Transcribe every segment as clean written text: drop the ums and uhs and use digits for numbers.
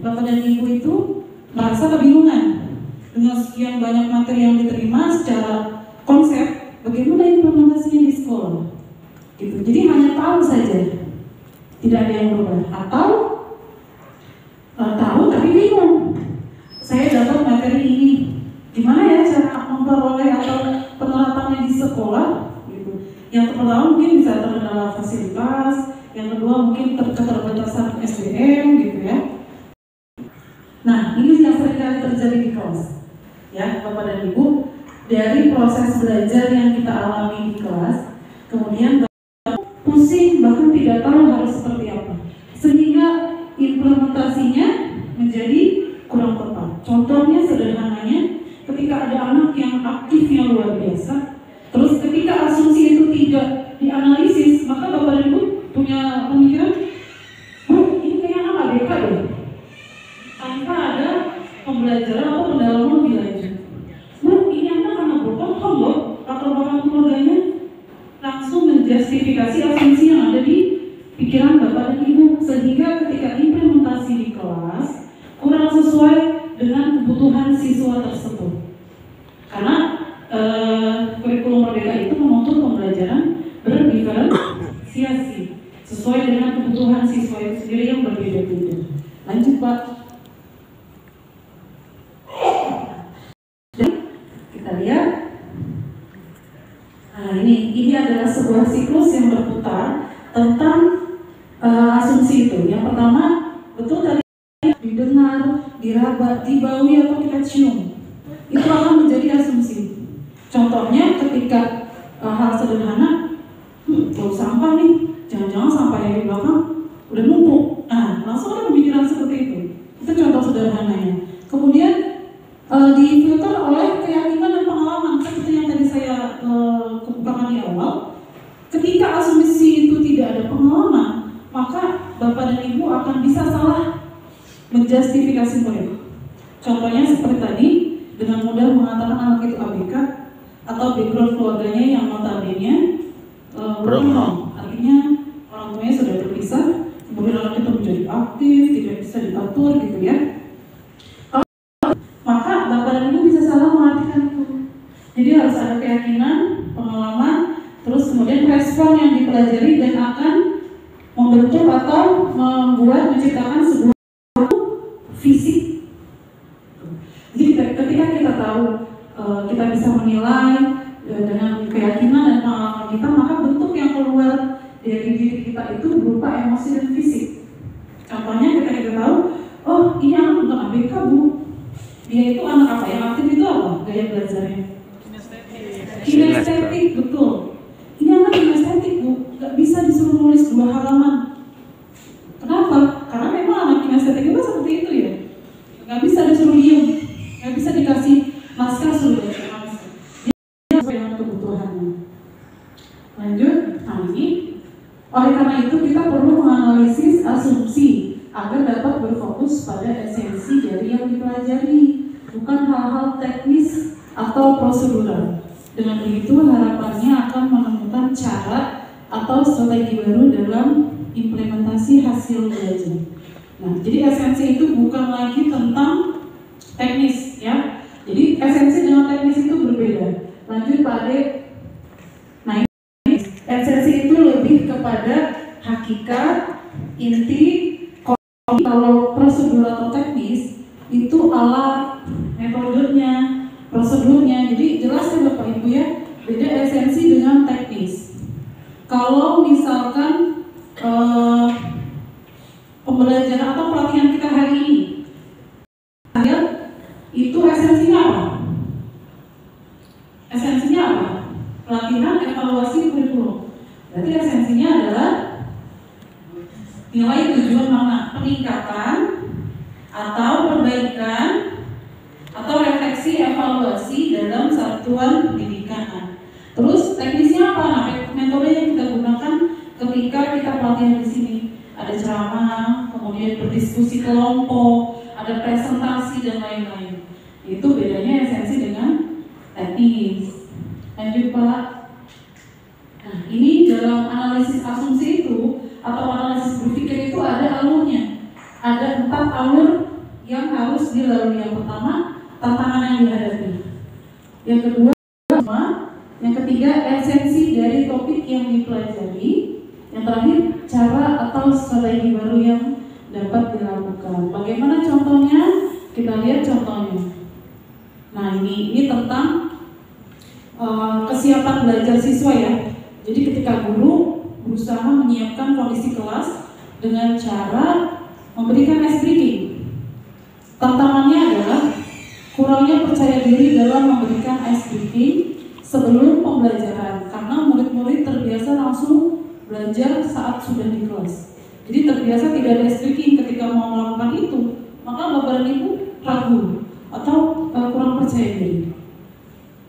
Bapak dan Ibu itu merasa kebingungan dengan sekian banyak materi yang diterima secara konsep, bagaimana implementasinya di sekolah gitu. Jadi hanya tahu saja, tidak ada yang berubah, atau tahu tapi bingung. Saya dapat materi ini, gimana ya cara memperoleh atau penerapannya di sekolah gitu. Yang pertama mungkin bisa terkendala fasilitas, yang kedua mungkin keterbatasan SDM gitu ya. Nah, ini yang seringkali terjadi di kelas ya, Bapak dan Ibu. Dari proses belajar yang kita alami di kelas, kemudian pusing, bahkan tidak tahu harus seperti apa, sehingga implementasinya menjadi kurang tepat. Contohnya sederhananya, ketika ada anak yang aktifnya luar biasa, terus ketika asumsi itu tidak dianalisis, maka Bapak dan Ibu punya pemikiran, ini kayak anak ABK deh, tanpa ada pembelajaran atau pendalaman lebih lanjut. Ini anak berbohong loh, latar belakang keluarganya, langsung menjustifikasi asumsi yang ada di pikiran Bapak dan Ibu, sehingga ketika implementasi di kelas kurang sesuai dengan kebutuhan siswa tersebut. Karena kurikulum Merdeka itu menuntut pembelajaran berdiferensiasi sesuai dengan kebutuhan siswa itu sendiri yang berbeda-beda. Lanjut Pak. Kita lihat. Nah, ini adalah sebuah siklus yang berputar tentang asumsi itu. Yang pertama, betul tadi didengar, diraba, dibaui atau kita cium, itu akan menjadi asumsi. Contohnya ketika hal sederhana, bau sampah nih, jangan-jangan sampah yang di belakang udah numpuk. Nah, langsung ada pemikiran seperti itu. Itu contoh sederhananya. Kemudian difilter oleh keyakinan dan pengalaman, seperti yang tadi saya kemukakan di awal. Ketika asumsi itu tidak ada pengalaman, maka Bapak dan Ibu akan bisa salah menjustifikasi mereka. Contohnya seperti tadi, dengan mudah mengatakan anak itu ABK atau background keluarganya yang notabene berbohong. Artinya orang tuanya sudah terpisah, kemudian anak itu menjadi aktif, tidak bisa diatur gitu ya. Maka Bapak dan Ibu bisa salah mengartikan itu. Jadi harus ada keyakinan, pengalaman, terus kemudian respon yang dipelajari dan akan membentuk atau menciptakan sebuah fisik. Jadi ketika kita tahu, kita bisa menilai dengan keyakinan dan pengalaman kita, maka bentuk yang keluar dari diri kita itu berupa emosi dan fisik. Contohnya ketika kita tahu, oh ini anak bukan ABK Bu, dia itu anak apa, yang aktif itu apa gaya belajarnya? Kinestetik, betul. Ini anak kinestetik Bu, nggak bisa disuruh nulis 2 halaman. Kenapa? Karena memang anak kinestetik itu seperti itu ya, nggak bisa disuruh diem, nggak bisa dikasih naskah suruh baca naskah. Dia sesuai dengan kebutuhannya. Lanjut, nah ini. Oleh karena itu kita perlu menganalisis asumsi agar dapat berfokus pada esensi dari yang dipelajari, bukan hal-hal teknis atau prosedural. Dengan begitu harapannya akan menemukan cara atau strategi baru dalam implementasi hasil belajar. Nah, jadi esensi itu bukan lagi tentang teknis ya. Jadi esensi dengan teknis itu berbeda. Lanjut Pak Ade. Nah, ini esensi itu lebih kepada hakikat, inti. Kalau prosedur atau teknis itu alat, metodenya, prosedurnya. Jadi jelas ya Bapak Ibu ya, beda esensi dengan teknis. Kalau misalkan pembelajaran atau pelatihan kita hari ini, itu esensinya apa? Esensinya apa? Pelatihan evaluasi kurikulum. Berarti esensinya adalah nilai tujuan mana? Peningkatan atau perbaikan atau refleksi evaluasi dalam satuan pendidikan. Terus teknisnya apa? Nah, metode yang kita gunakan ketika kita pelatihan di sini ada ceramah, kemudian berdiskusi kelompok, ada presentasi dan lain-lain. Itu bedanya esensi dengan teknis. Lanjut Pak. Nah, ini dalam analisis asumsi itu atau analisis berpikir itu ada alurnya. Ada 4 alur yang harus dilalui. Yang pertama, tantangan yang dihadapi. Yang kedua, yang ketiga, esensi dari topik yang dipelajari. Yang terakhir, cara atau strategi baru yang dapat dilakukan. Bagaimana contohnya? Kita lihat contohnya. Nah, ini tentang kesiapan belajar siswa ya. Jadi ketika guru berusaha menyiapkan kondisi kelas dengan cara memberikan ice breaking. Tantangannya adalah kurangnya percaya diri dalam memberikan ice breaking sebelum pembelajaran, karena murid-murid terbiasa langsung belajar saat sudah di kelas. Jadi terbiasa tidak ada ice breaking ketika mau melakukan itu, maka beberapa ibu ragu atau kurang percaya diri.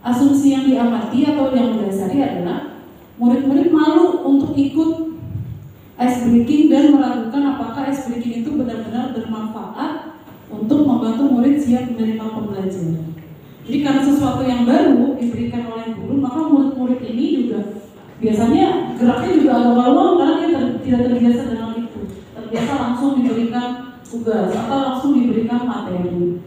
Asumsi yang diamati atau yang mendasari adalah murid-murid malu untuk ikut ice breaking dan meragukan apakah ice breaking itu benar-benar bermanfaat untuk membantu murid siap menerima pembelajaran. Jadi karena sesuatu yang baru diberikan oleh guru, maka murid-murid ini juga biasanya geraknya juga agak malu karena dia tidak terbiasa dengan itu. Terbiasa langsung diberikan tugas atau langsung diberikan materi.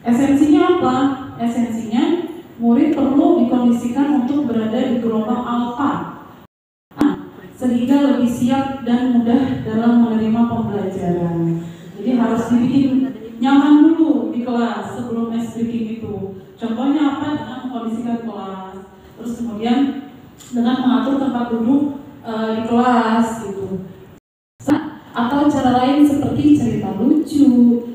Esensinya apa? Esensinya murid perlu dikondisikan untuk berada di gelombang alfa, sehingga lebih siap dan mudah dalam menerima pembelajaran. Jadi harus dibikin nyaman dulu di kelas sebelum ice breaking itu. Contohnya apa? Dengan mengkondisikan kelas, terus kemudian dengan mengatur tempat duduk di kelas gitu. Atau cara lain seperti cerita lucu,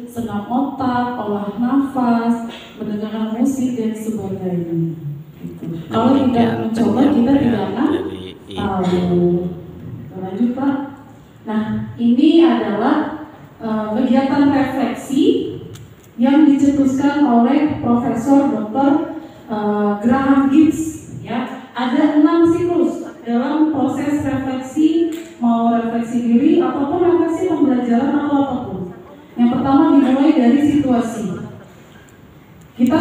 senam otak, olah nafas, mendengarkan musik dan sebagainya. Gitu. Kalau tidak mencoba kita tidak akan tahu. Lanjut Pak. Nah, ini adalah kegiatan refleksi yang dicetuskan oleh Profesor Dr. Graham Gibbs. Ya, ada 6 siklus dalam proses refleksi, mau refleksi diri ataupun refleksi pembelajaran atau apapun. Yang pertama dimulai dari situasi. Kita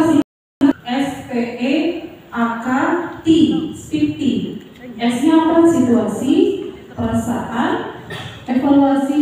SPEAKT, SPT. S-nya apa? Situasi, perasaan, evaluasi,